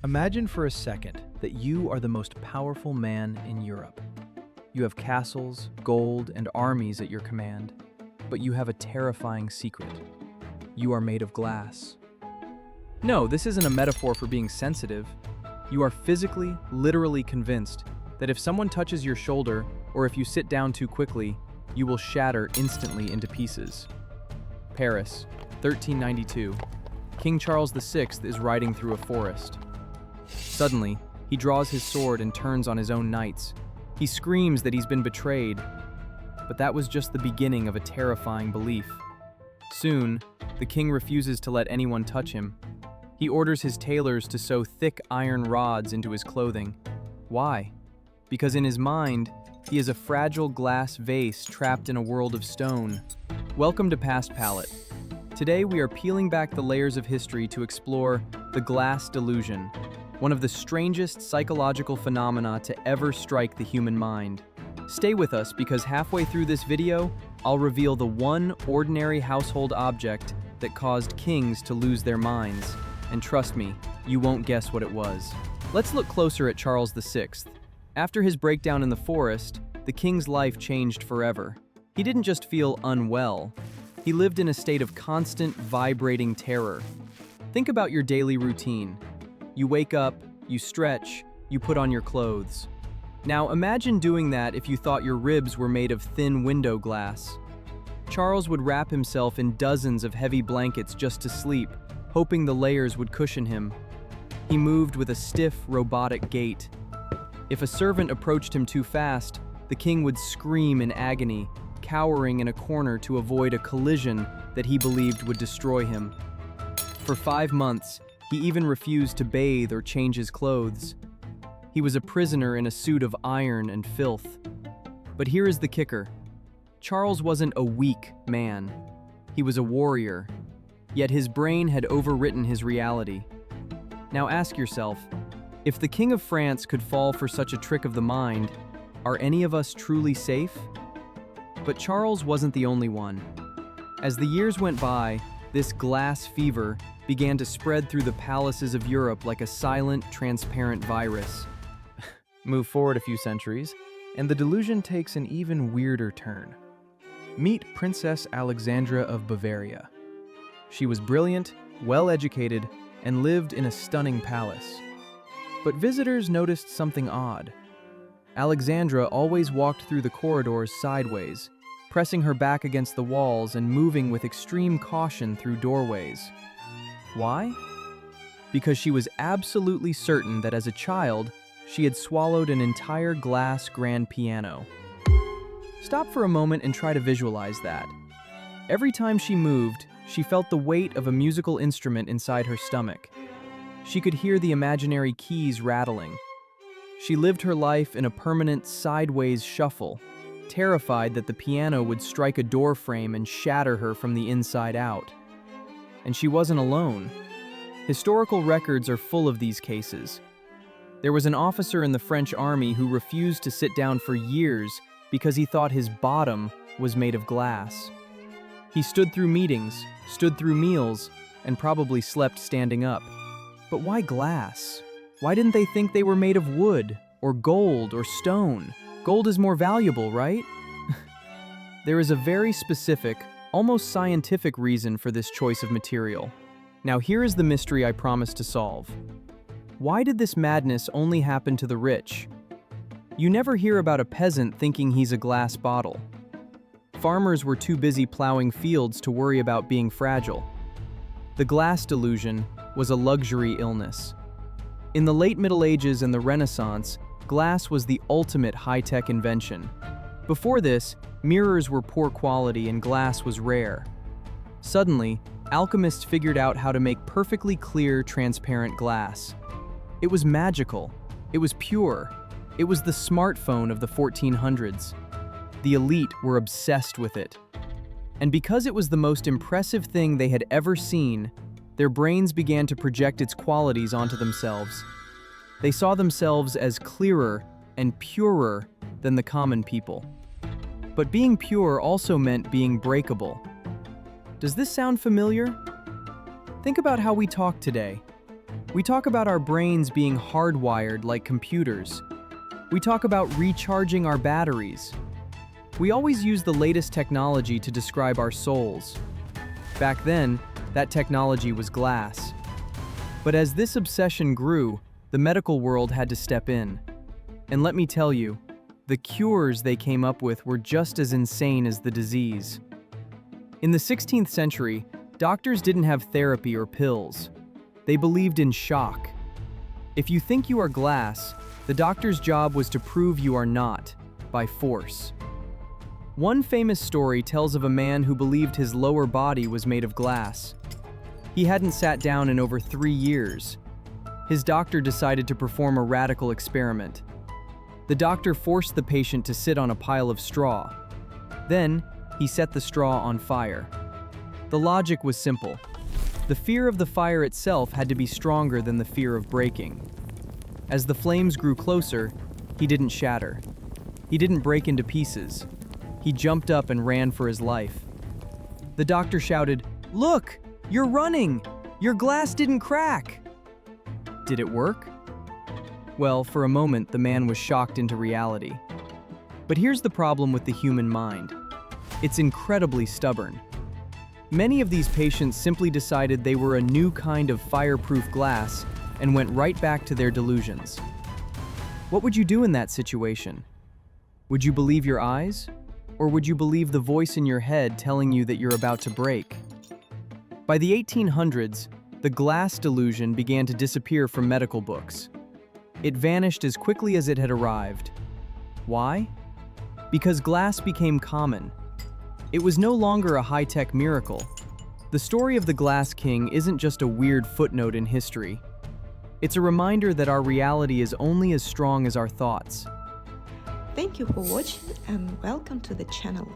Imagine for a second that you are the most powerful man in Europe. You have castles, gold, and armies at your command, but you have a terrifying secret. You are made of glass. No, this isn't a metaphor for being sensitive. You are physically, literally convinced that if someone touches your shoulder or if you sit down too quickly, you will shatter instantly into pieces. Paris, 1392. King Charles VI is riding through a forest. Suddenly, he draws his sword and turns on his own knights. He screams that he's been betrayed. But that was just the beginning of a terrifying belief. Soon, the king refuses to let anyone touch him. He orders his tailors to sew thick iron rods into his clothing. Why? Because in his mind, he is a fragile glass vase trapped in a world of stone. Welcome to Past Palette. Today we are peeling back the layers of history to explore the Glass Delusion, one of the strangest psychological phenomena to ever strike the human mind. Stay with us because halfway through this video, I'll reveal the one ordinary household object that caused kings to lose their minds. And trust me, you won't guess what it was. Let's look closer at Charles VI. After his breakdown in the forest, the king's life changed forever. He didn't just feel unwell, he lived in a state of constant, vibrating terror. Think about your daily routine. You wake up, you stretch, you put on your clothes. Now imagine doing that if you thought your ribs were made of thin window glass. Charles would wrap himself in dozens of heavy blankets just to sleep, hoping the layers would cushion him. He moved with a stiff, robotic gait. If a servant approached him too fast, the king would scream in agony, cowering in a corner to avoid a collision that he believed would destroy him. For 5 months, he even refused to bathe or change his clothes. He was a prisoner in a suit of iron and filth. But here is the kicker. Charles wasn't a weak man. He was a warrior. Yet his brain had overwritten his reality. Now ask yourself, if the King of France could fall for such a trick of the mind, are any of us truly safe? But Charles wasn't the only one. As the years went by, this glass fever began to spread through the palaces of Europe like a silent, transparent virus. Move forward a few centuries, and the delusion takes an even weirder turn. Meet Princess Alexandra of Bavaria. She was brilliant, well-educated, and lived in a stunning palace. But visitors noticed something odd. Alexandra always walked through the corridors sideways, pressing her back against the walls and moving with extreme caution through doorways. Why? Because she was absolutely certain that as a child, she had swallowed an entire glass grand piano. Stop for a moment and try to visualize that. Every time she moved, she felt the weight of a musical instrument inside her stomach. She could hear the imaginary keys rattling. She lived her life in a permanent sideways shuffle, terrified that the piano would strike a door frame and shatter her from the inside out. And she wasn't alone. Historical records are full of these cases. There was an officer in the French army who refused to sit down for years because he thought his bottom was made of glass. He stood through meetings, stood through meals, and probably slept standing up. But why glass? Why didn't they think they were made of wood, or gold, or stone? Gold is more valuable, right? There is a very specific, almost scientific reason for this choice of material. Now here is the mystery I promised to solve. Why did this madness only happen to the rich? You never hear about a peasant thinking he's a glass bottle. Farmers were too busy plowing fields to worry about being fragile. The glass delusion was a luxury illness. In the late Middle Ages and the Renaissance, glass was the ultimate high-tech invention. Before this, mirrors were poor quality and glass was rare. Suddenly, alchemists figured out how to make perfectly clear, transparent glass. It was magical. It was pure. It was the smartphone of the 1400s. The elite were obsessed with it. And because it was the most impressive thing they had ever seen, their brains began to project its qualities onto themselves. They saw themselves as clearer and purer than the common people. But being pure also meant being breakable. Does this sound familiar? Think about how we talk today. We talk about our brains being hardwired like computers. We talk about recharging our batteries. We always use the latest technology to describe our souls. Back then, that technology was glass. But as this obsession grew, the medical world had to step in. And let me tell you, the cures they came up with were just as insane as the disease. In the 16th century, doctors didn't have therapy or pills. They believed in shock. If you think you are glass, the doctor's job was to prove you are not, by force. One famous story tells of a man who believed his lower body was made of glass. He hadn't sat down in over 3 years. His doctor decided to perform a radical experiment. The doctor forced the patient to sit on a pile of straw. Then, he set the straw on fire. The logic was simple. The fear of the fire itself had to be stronger than the fear of breaking. As the flames grew closer, he didn't shatter. He didn't break into pieces. He jumped up and ran for his life. The doctor shouted, "Look! You're running! Your glass didn't crack!" Did it work? Well, for a moment, the man was shocked into reality. But here's the problem with the human mind. It's incredibly stubborn. Many of these patients simply decided they were a new kind of fireproof glass and went right back to their delusions. What would you do in that situation? Would you believe your eyes? Or would you believe the voice in your head telling you that you're about to break? By the 1800s, the glass delusion began to disappear from medical books. It vanished as quickly as it had arrived. Why? Because glass became common. It was no longer a high-tech miracle. The story of the Glass King isn't just a weird footnote in history. It's a reminder that our reality is only as strong as our thoughts. Thank you for watching and welcome to the channel.